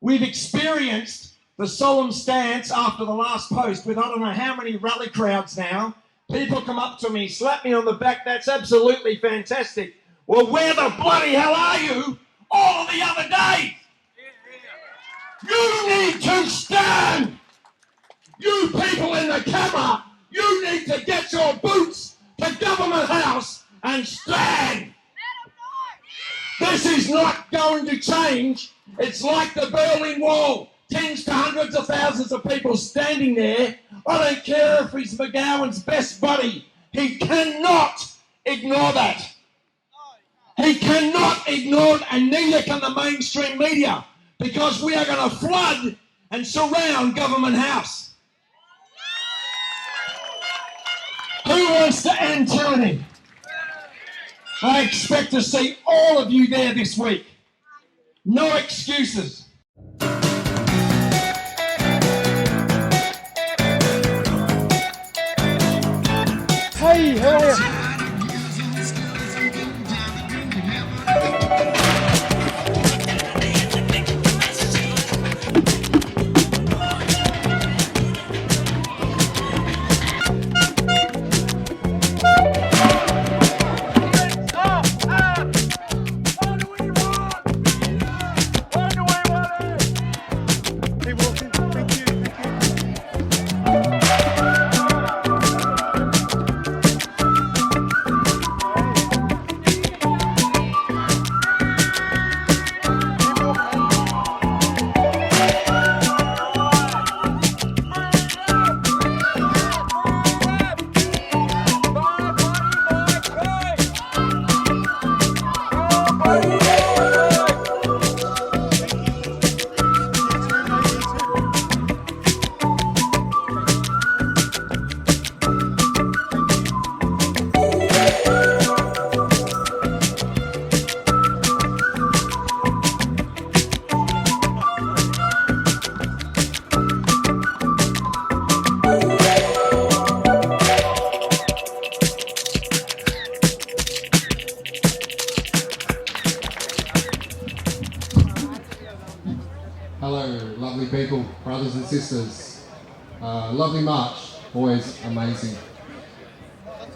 We've experienced the solemn stance after the last post with I don't know how many rally crowds now. People come up to me, slap me on the back. That's absolutely fantastic. Well, where the bloody hell are you all the other days? You need to stand. You people in the camera, you need to get your boots to Government House and stand. This is not going to change. It's like the Berlin Wall. Tens to hundreds of thousands of people standing there. I don't care if he's McGowan's best buddy. He cannot ignore that. He cannot ignore it, and neither can the mainstream media, because we are going to flood and surround Government House. Who wants to end tyranny? I expect to see all of you there this week. No excuses. Hey, how are you? Hello, lovely people, brothers and sisters. Lovely march, always amazing.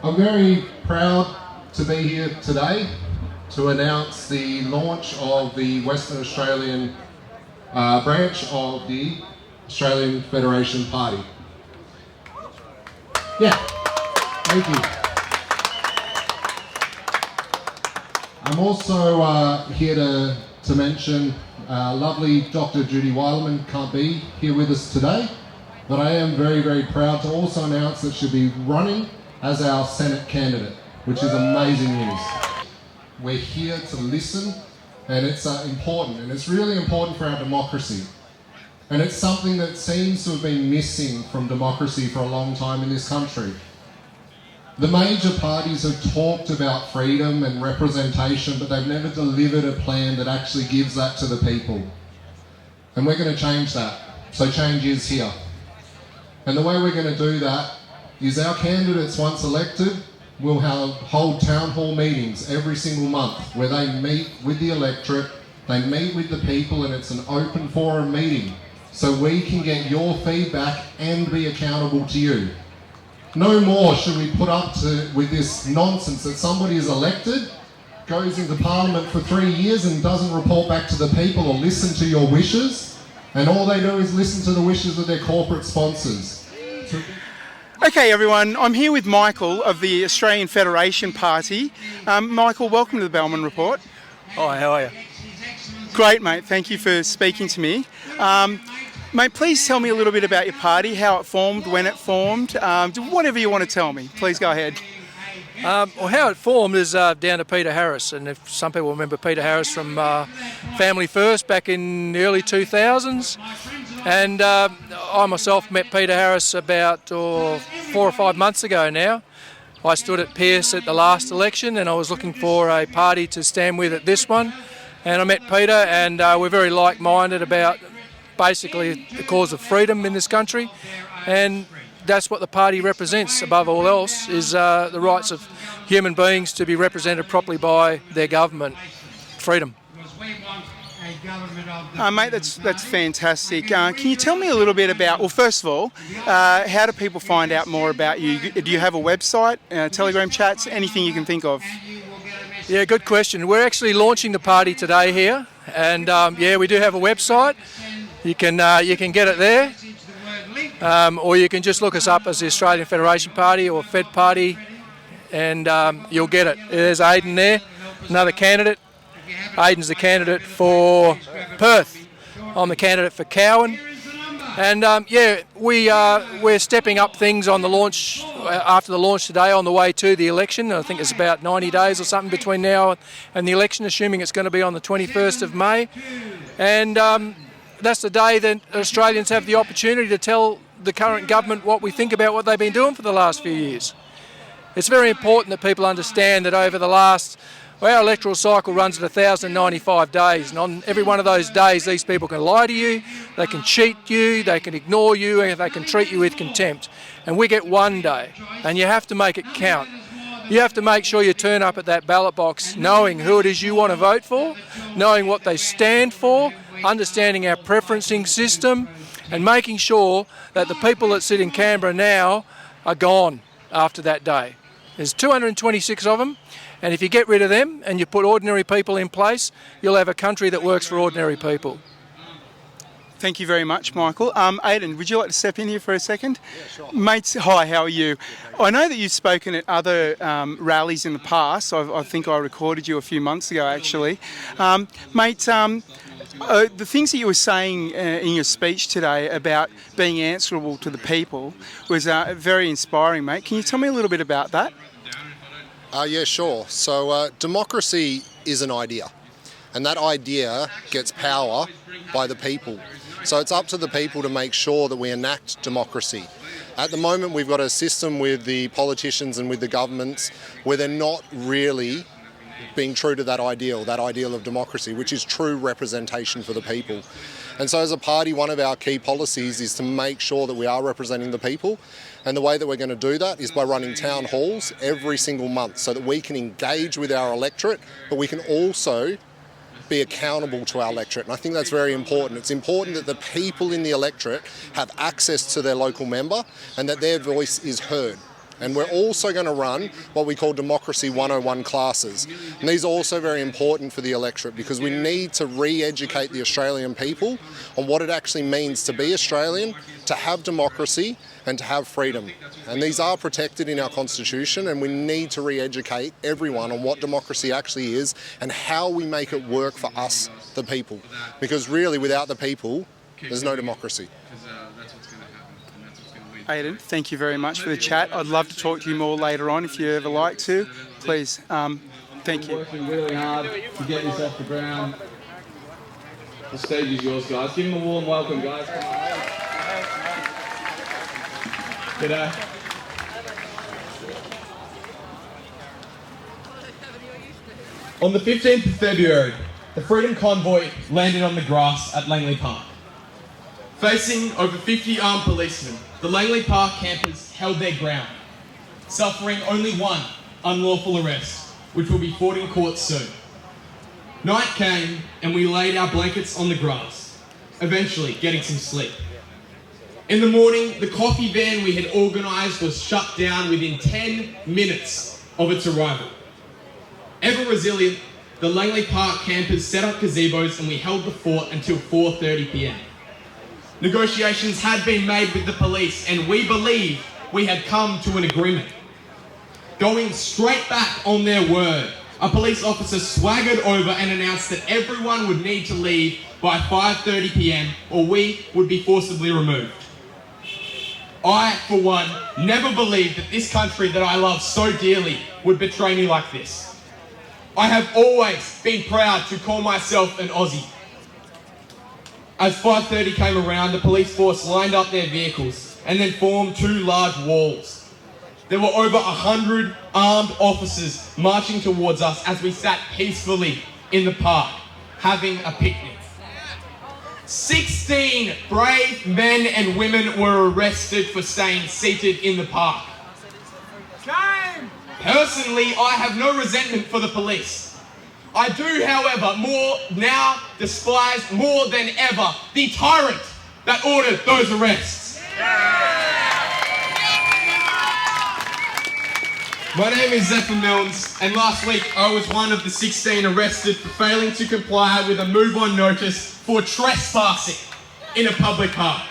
I'm very proud to be here today to announce the launch of the Western Australian branch of the Australian Federation Party. Yeah, thank you. I'm also here to mention lovely Dr. Judy Weilerman can't be here with us today, but I am very, very proud to also announce that she'll be running as our Senate candidate, which is amazing news. We're here to listen, and it's important, and it's really important for our democracy. And it's something that seems to have been missing from democracy for a long time in this country. The major parties have talked about freedom and representation, but they've never delivered a plan that actually gives that to the people. And we're going to change that. So change is here. And the way we're going to do that is our candidates, once elected, will hold town hall meetings every single month where they meet with the electorate, they meet with the people, and it's an open forum meeting so we can get your feedback and be accountable to you. No more should we put up with this nonsense that somebody is elected, goes into Parliament for 3 years and doesn't report back to the people or listen to your wishes, and all they do is listen to the wishes of their corporate sponsors. Okay, everyone, I'm here with Michael of the Australian Federation Party. Michael, welcome to the Bellman Report. Hi, how are you? Great, mate. Thank you for speaking to me. Mate, please tell me a little bit about your party, how it formed, when it formed, whatever you want to tell me. Please go ahead. Well, how it formed is down to Peter Harris, and if some people remember Peter Harris from Family First back in the early 2000s, and I myself met Peter Harris about 4 or 5 months ago now. I stood at Pearce at the last election, and I was looking for a party to stand with at this one, and I met Peter, and we're very like-minded about basically the cause of freedom in this country, and that's what the party represents above all else, is the rights of human beings to be represented properly by their government. Freedom. Mate, that's fantastic. Can you tell me a little bit about, well, first of all, how do people find out more about you? Do you have a website, Telegram chats, anything you can think of? Yeah, good question. We're actually launching the party today here, and yeah, we do have a website. You can get it there, or you can just look us up as the Australian Federation Party or Fed Party, and you'll get it. There's Aidan there, another candidate. Aidan's the candidate for Perth. I'm the candidate for Cowan. And yeah, we're stepping up things on the launch, after the launch today, on the way to the election. I think it's about 90 days or something between now and the election, assuming it's going to be on the 21st of May. And that's the day that Australians have the opportunity to tell the current government what we think about what they've been doing for the last few years. It's very important that people understand that over the last, well, our electoral cycle runs at 1,095 days, and on every one of those days these people can lie to you, they can cheat you, they can ignore you, and they can treat you with contempt. And we get one day, and you have to make it count. You have to make sure you turn up at that ballot box knowing who it is you want to vote for, knowing what they stand for, understanding our preferencing system, and making sure that the people that sit in Canberra now are gone after that day. There's 226 of them, and if you get rid of them and you put ordinary people in place, you'll have a country that works for ordinary people. Thank you very much, Michael. Aidan, would you like to step in here for a second? Yeah, sure. Mates, hi, how are you? I know that you've spoken at other rallies in the past. I think I recorded you a few months ago, actually. Mate, the things that you were saying in your speech today about being answerable to the people was very inspiring, mate. Can you tell me a little bit about that? Yeah, sure. So democracy is an idea, and that idea gets power by the people. So it's up to the people to make sure that we enact democracy. At the moment, we've got a system with the politicians and with the governments where they're not really being true to that ideal of democracy, which is true representation for the people. And so as a party, one of our key policies is to make sure that we are representing the people. And the way that we're going to do that is by running town halls every single month so that we can engage with our electorate, but we can also be accountable to our electorate. And I think that's very important. It's important that the people in the electorate have access to their local member and that their voice is heard. And we're also going to run what we call Democracy 101 classes. And these are also very important for the electorate because we need to re-educate the Australian people on what it actually means to be Australian, to have democracy and to have freedom. And these are protected in our Constitution, and we need to re-educate everyone on what democracy actually is and how we make it work for us, the people. Because really, without the people, there's no democracy. Aidan, thank you very much for the chat. I'd love to talk to you more later on if you ever like to. Please, thank you. We're working really hard to get this off the ground. The stage is yours, guys. Give them a warm welcome, guys. G'day. On the 15th of February, the Freedom Convoy landed on the grass at Langley Park. Facing over 50 armed policemen, the Langley Park campers held their ground, suffering only one unlawful arrest, which will be fought in court soon. Night came and we laid our blankets on the grass, eventually getting some sleep. In the morning, the coffee van we had organised was shut down within 10 minutes of its arrival. Ever resilient, the Langley Park campers set up gazebos and we held the fort until 4:30 p.m. Negotiations had been made with the police and we believed we had come to an agreement. Going straight back on their word, a police officer swaggered over and announced that everyone would need to leave by 5:30 p.m. or we would be forcibly removed. I, for one, never believed that this country that I love so dearly would betray me like this. I have always been proud to call myself an Aussie. As 5:30 came around, the police force lined up their vehicles and then formed two large walls. There were over 100 armed officers marching towards us as we sat peacefully in the park, having a picnic. 16 brave men and women were arrested for staying seated in the park. Shame! Personally, I have no resentment for the police. I do, however, now despise more than ever the tyrant that ordered those arrests. My name is Zephyr Milnes, and last week I was one of the 16 arrested for failing to comply with a move-on notice for trespassing in a public park.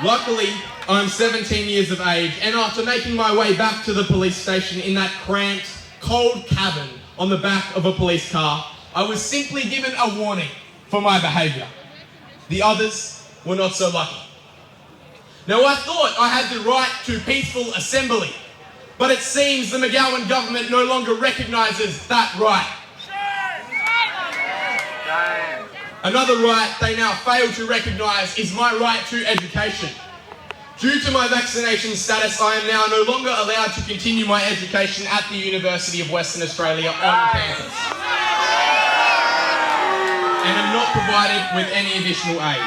Luckily, I'm 17 years of age, and after making my way back to the police station in that cramped, cold cabin on the back of a police car, I was simply given a warning for my behaviour. The others were not so lucky. Now, I thought I had the right to peaceful assembly, but it seems the McGowan government no longer recognises that right. Another right they now fail to recognise is my right to education. Due to my vaccination status, I am now no longer allowed to continue my education at the University of Western Australia on campus, and am not provided with any additional aid.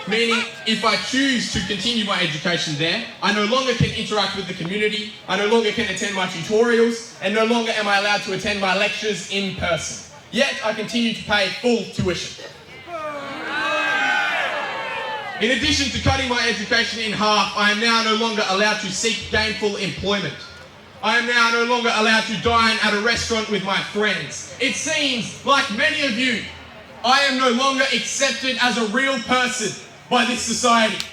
Meaning, if I choose to continue my education there, I no longer can interact with the community, I no longer can attend my tutorials, and no longer am I allowed to attend my lectures in person. Yet, I continue to pay full tuition. In addition to cutting my education in half, I am now no longer allowed to seek gainful employment. I am now no longer allowed to dine at a restaurant with my friends. It seems, like many of you, I am no longer accepted as a real person by this society.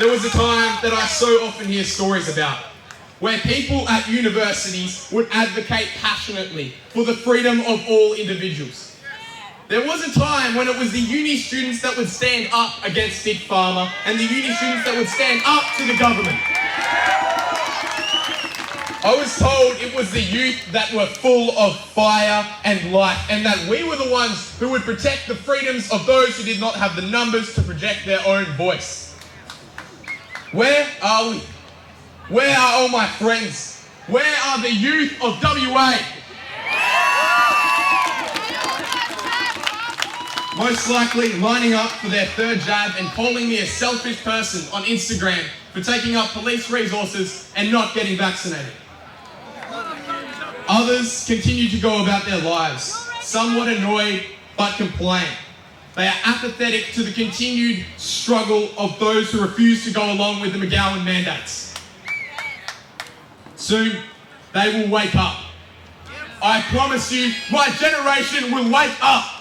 There was a time that I so often hear stories about, where people at universities would advocate passionately for the freedom of all individuals. There was a time when it was the uni students that would stand up against Big Pharma and the uni students that would stand up to the government. I was told it was the youth that were full of fire and life, and that we were the ones who would protect the freedoms of those who did not have the numbers to project their own voice. Where are we? Where are all my friends? Where are the youth of WA? Most likely lining up for their third jab and calling me a selfish person on Instagram for taking up police resources and not getting vaccinated. Others continue to go about their lives, somewhat annoyed but complain. They are apathetic to the continued struggle of those who refuse to go along with the McGowan mandates. Soon, they will wake up. I promise you, my generation will wake up.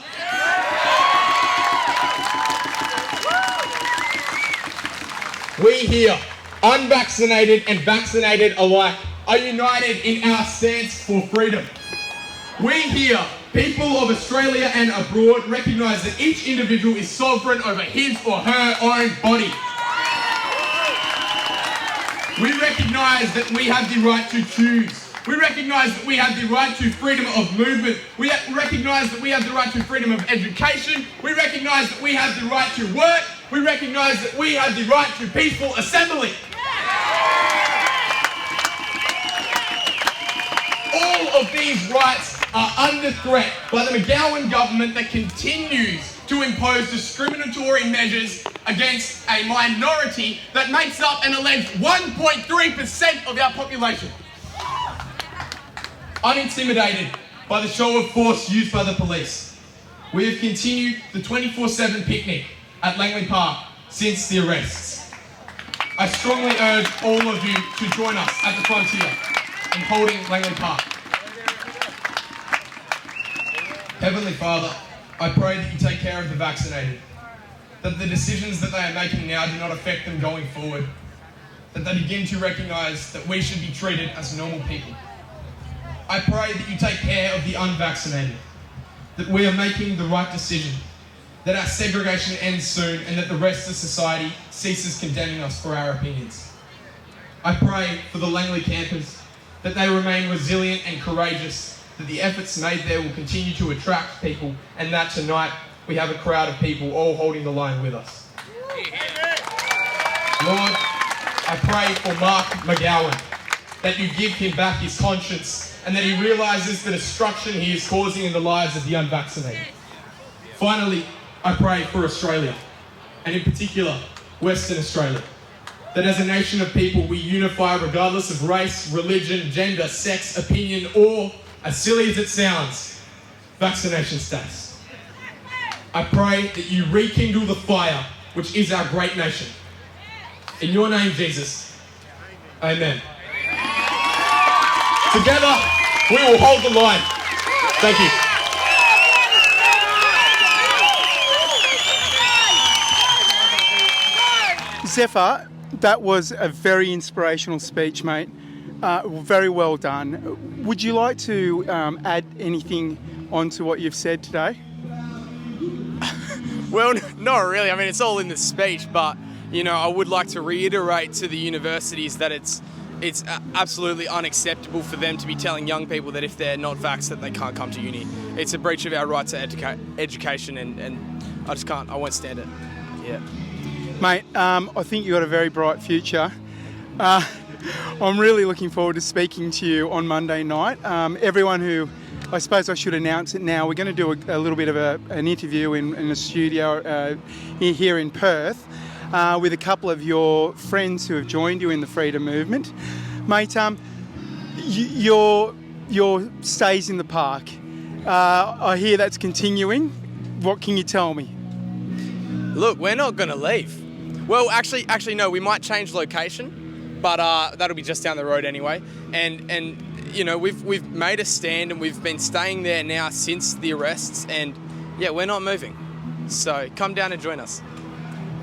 We here, unvaccinated and vaccinated alike, are united in our stance for freedom. We here, people of Australia and abroad, recognise that each individual is sovereign over his or her own body. We recognise that we have the right to choose. We recognise that we have the right to freedom of movement. We recognise that we have the right to freedom of education. We recognise that we have the right to work. We recognise that we have the right to peaceful assembly. All of these rights are under threat by the McGowan government that continues to impose discriminatory measures against a minority that makes up an alleged 1.3% of our population. Unintimidated by the show of force used by the police, we have continued the 24/7 picnic at Langley Park since the arrests. I strongly urge all of you to join us at the frontier in holding Langley Park. Heavenly Father, I pray that you take care of the vaccinated, that the decisions that they are making now do not affect them going forward, that they begin to recognise that we should be treated as normal people. I pray that you take care of the unvaccinated, that we are making the right decision, that our segregation ends soon, and that the rest of society ceases condemning us for our opinions. I pray for the Langley campers, that they remain resilient and courageous, that the efforts made there will continue to attract people, and that tonight we have a crowd of people all holding the line with us. Lord, I pray for Mark McGowan, that you give him back his conscience and that he realises the destruction he is causing in the lives of the unvaccinated. Finally, I pray for Australia, and in particular, Western Australia. that as a nation of people we unify regardless of race, religion, gender, sex, opinion, or, as silly as it sounds, vaccination status. I pray that you rekindle the fire which is our great nation. In your name, Jesus. Amen. Together, we will hold the line. Thank you. Zephyr, that was a very inspirational speech, mate. Very well done. Would you like to add anything onto what you've said today? Well, not really. I mean, it's all in the speech, but, you know, I would like to reiterate to the universities that it's absolutely unacceptable for them to be telling young people that if they're not vaxxed that they can't come to uni. It's a breach of our right to education, and I won't stand it. Yeah. Mate, I think you've got a very bright future. I'm really looking forward to speaking to you on Monday night. Everyone who, I suppose I should announce it now, we're going to do a little bit of an interview in a studio here in Perth with a couple of your friends who have joined you in the freedom movement. Mate, your stays in the park, I hear that's continuing. What can you tell me? Look, we're not going to leave. Well, actually, no, we might change location, but that'll be just down the road anyway. And you know, we've made a stand and we've been staying there now since the arrests, and yeah, we're not moving. So come down and join us.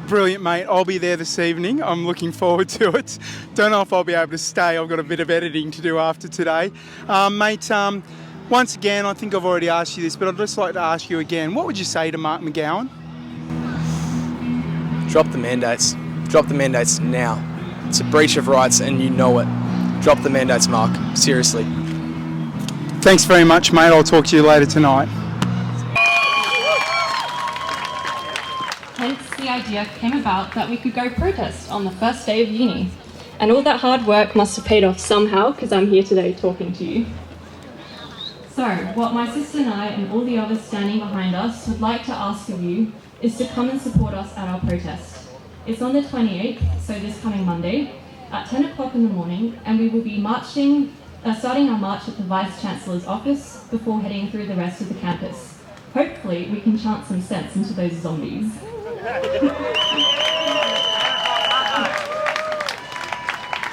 Brilliant, mate. I'll be there this evening. I'm looking forward to it. Don't know if I'll be able to stay. I've got a bit of editing to do after today. Mate, once again, I think I've already asked you this, but I'd just like to ask you again, what would you say to Mark McGowan? Drop the mandates. Drop the mandates now. It's a breach of rights and you know it. Drop the mandates, Mark. Seriously. Thanks very much, mate. I'll talk to you later tonight. Hence, the idea came about that we could go protest on the first day of uni. And all that hard work must have paid off somehow, because I'm here today talking to you. So, what my sister and I and all the others standing behind us would like to ask of you is to come and support us at our protest. It's on the 28th, so this coming Monday, at 10 o'clock in the morning, and we will be starting our march at the Vice-Chancellor's office before heading through the rest of the campus. Hopefully, we can chant some sense into those zombies.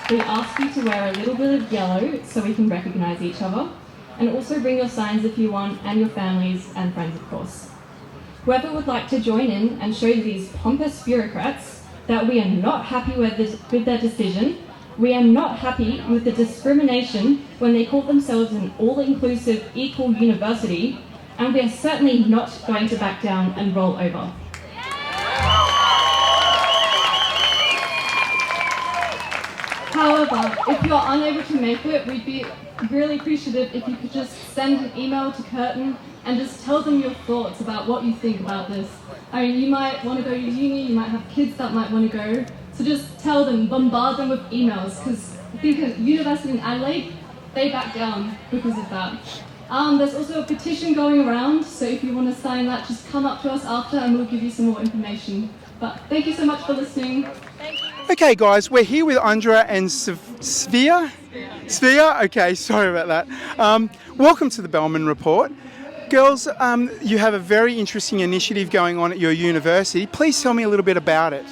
We ask you to wear a little bit of yellow so we can recognise each other, and also bring your signs if you want, and your families and friends, of course. Whoever would like to join in and show these pompous bureaucrats that we are not happy with their decision, we are not happy with the discrimination when they call themselves an all-inclusive equal university, and we are certainly not going to back down and roll over. However, if you're unable to make it, we'd be really appreciative if you could just send an email to Curtin and just tell them your thoughts about what you think about this. I mean, you might want to go to uni, you might have kids that might want to go, so just tell them, bombard them with emails, because I think at University in Adelaide, they back down because of that. There's also a petition going around, so if you want to sign that, just come up to us after and we'll give you some more information. But thank you so much for listening. Thank you. Okay, guys, we're here with Andrea and Sphere? Okay, sorry about that. Welcome to the Bellman Report. Girls, you have a very interesting initiative going on at your university. Please tell me a little bit about it.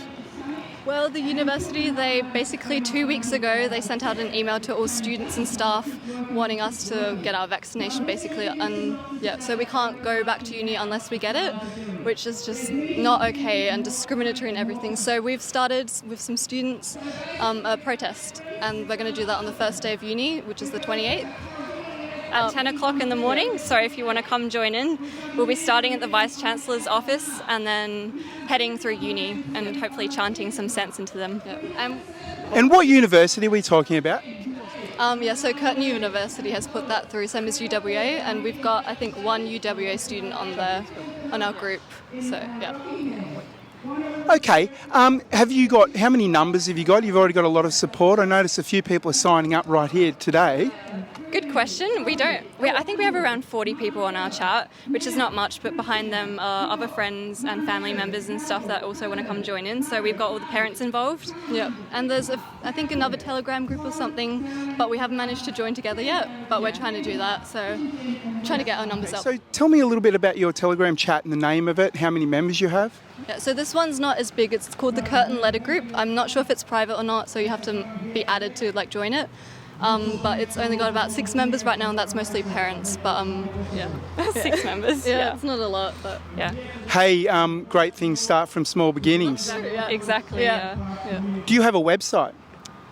Well, the university, they basically 2 weeks ago, they sent out an email to all students and staff wanting us to get our vaccination basically, and yeah, so we can't go back to uni unless we get it, which is just not okay and discriminatory and everything. So we've started with some students a protest, and we're going to do that on the first day of uni, which is the 28th. At 10 o'clock in the morning, so if you want to come join in, we'll be starting at the Vice-Chancellor's office and then heading through uni and hopefully chanting some sense into them. Yeah. And what university are we talking about? So Curtin University has put that through, same as UWA, and we've got, I think, one UWA student on our group, so yeah. Okay, have you got, how many numbers have you got? You've already got a lot of support. I noticed a few people are signing up right here today. Good question. I think we have around 40 people on our chat, which is not much, but behind them are other friends and family members and stuff that also want to come join in. So we've got all the parents involved. Yeah, and there's I think another Telegram group or something, but we haven't managed to join together yet, but we're trying to do that, so trying to get our numbers up. So tell me a little bit about your Telegram chat and the name of it, how many members you have? Yeah, so this one's not as big. It's called the Curtain Letter Group. I'm not sure if it's private or not, so you have to be added to join it. But it's only got about 6 members right now, and that's mostly parents. But yeah, 6 members. Yeah, it's not a lot, but yeah. Hey, great things start from small beginnings. Yeah. Exactly. Yeah. Do you have a website?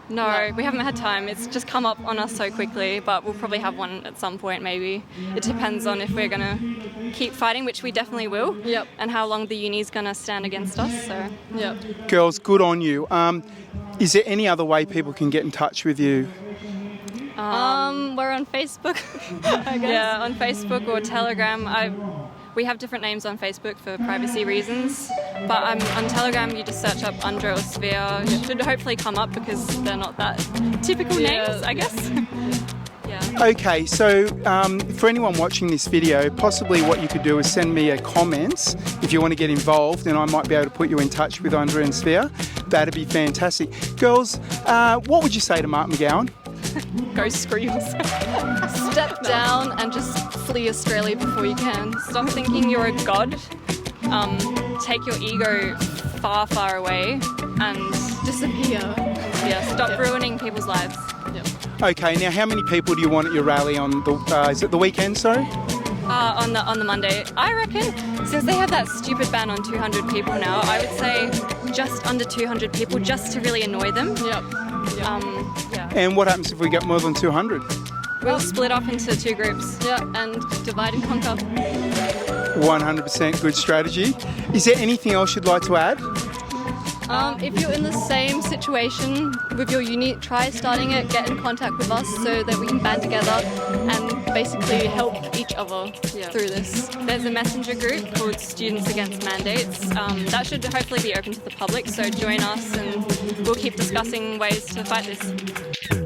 No, we haven't had time. It's just come up on us so quickly, but we'll probably have one at some point maybe. It depends on if we're going to keep fighting, which we definitely will, Yep. and how long the uni's going to stand against us. So, Yep. Girls, good on you. Is there any other way people can get in touch with you? We're on Facebook, I guess. Yeah, on Facebook or Telegram. We have different names on Facebook for privacy reasons, but on Telegram you just search up Undra or Sphere. It should hopefully come up because they're not that typical names, I guess. Yeah. Okay, so for anyone watching this video, possibly what you could do is send me a comment if you want to get involved, and I might be able to put you in touch with Undra and Sphere. That'd be fantastic. Girls, what would you say to Mark McGowan? Go Screams. Step down and just flee Australia before you can. Stop thinking you're a god. Take your ego far, far away and Disappear. Stop ruining people's lives. Okay, now how many people do you want at your rally on the, is it the weekend, sorry? On the Monday. I reckon, since they have that stupid ban on 200 people now, I would say just under 200 people just to really annoy them. Yep. Yeah. And what happens if we get more than 200? We'll split off into 2 groups. Yeah, and divide and conquer. 100% good strategy. Is there anything else you'd like to add? If you're in the same situation with your uni, try starting it, get in contact with us so that we can band together and basically help each other through this. There's a messenger group called Students Against Mandates. That should hopefully be open to the public, so join us and we'll keep discussing ways to fight this.